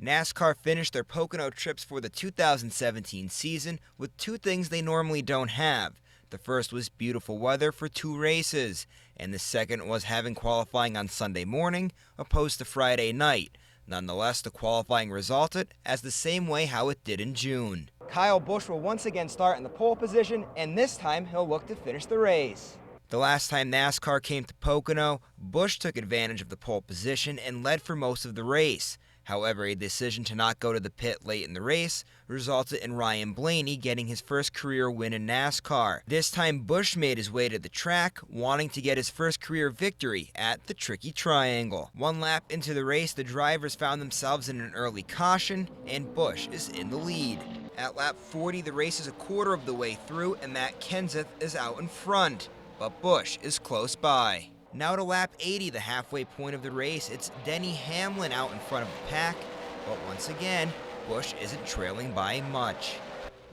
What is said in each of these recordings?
NASCAR finished their Pocono trips for the 2017 season with two things they normally don't have. The first was beautiful weather for two races, and the second was having qualifying on Sunday morning opposed to Friday night. Nonetheless, the qualifying resulted as the same way how it did in June. Kyle Busch will once again start in the pole position, and this time he'll look to finish the race. The last time NASCAR came to Pocono, Busch took advantage of the pole position and led for most of the race. However, a decision to not go to the pit late in the race resulted in Ryan Blaney getting his first career win in NASCAR. This time, Busch made his way to the track, wanting to get his first career victory at the Tricky Triangle. One lap into the race, the drivers found themselves in an early caution, and Busch is in the lead. At lap 40, the race is a quarter of the way through, and Matt Kenseth is out in front, but Busch is close by. Now to lap 80, the halfway point of the race, it's Denny Hamlin out in front of the pack, but once again, Busch isn't trailing by much.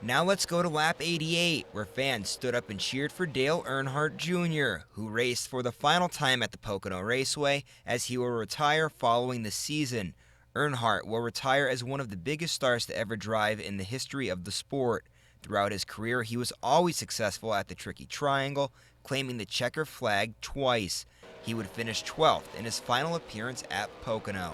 Now let's go to lap 88, where fans stood up and cheered for Dale Earnhardt Jr., who raced for the final time at the Pocono Raceway, as he will retire following the season. Earnhardt will retire as one of the biggest stars to ever drive in the history of the sport. Throughout his career, he was always successful at the Tricky Triangle, claiming the checker flag twice. He would finish 12th in his final appearance at Pocono.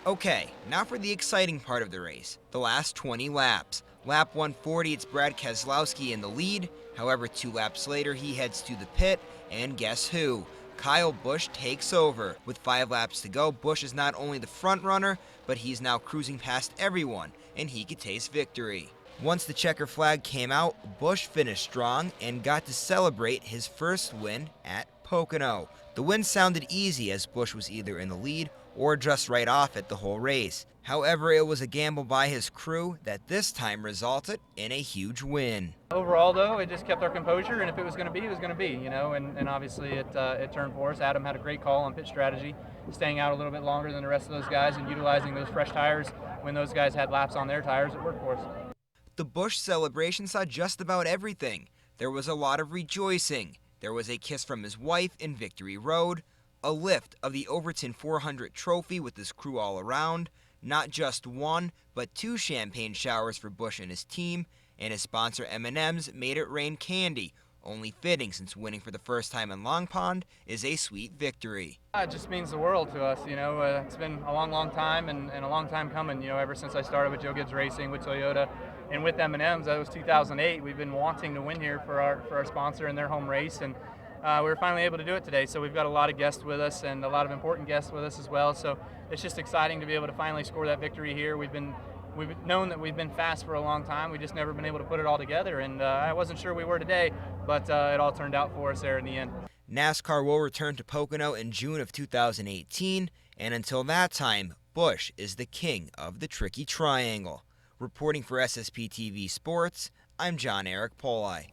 Okay, now for the exciting part of the race, the last 20 laps. Lap 140, it's Brad Keselowski in the lead. However, 2 laps later, he heads to the pit, and guess who? Kyle Busch takes over. With 5 laps to go, Busch is not only the front runner, but he's now cruising past everyone, and he could taste victory. Once the checker flag came out, Busch finished strong and got to celebrate his first win at Pocono. The win sounded easy as Busch was either in the lead or just right off it the whole race. However, it was a gamble by his crew that this time resulted in a huge win. Overall, though, it just kept our composure, and if it was going to be, it was going to be, and obviously it turned for us. Adam had a great call on pit strategy, staying out a little bit longer than the rest of those guys and utilizing those fresh tires when those guys had laps on their tires. It worked for us. The Busch celebration saw just about everything. There was a lot of rejoicing. There was a kiss from his wife in Victory Road, a lift of the Overton 400 trophy with his crew all around, not just one, but 2 champagne showers for Busch and his team, and his sponsor M&M's made it rain candy, only fitting since winning for the first time in Long Pond is a sweet victory. It just means the world to us, It's been a long time and a long time coming, ever since I started with Joe Gibbs Racing, with Toyota, and with M&M's. That was 2008. We've been wanting to win here for our sponsor in their home race, and we were finally able to do it today. So we've got a lot of guests with us and a lot of important guests with us as well. So it's just exciting to be able to finally score that victory here. We've known that we've been fast for a long time. We've just never been able to put it all together, and I wasn't sure we were today, but it all turned out for us there in the end. NASCAR will return to Pocono in June of 2018, and until that time, Busch is the king of the Tricky Triangle. Reporting for SSPTV Sports, I'm John Eric Poli.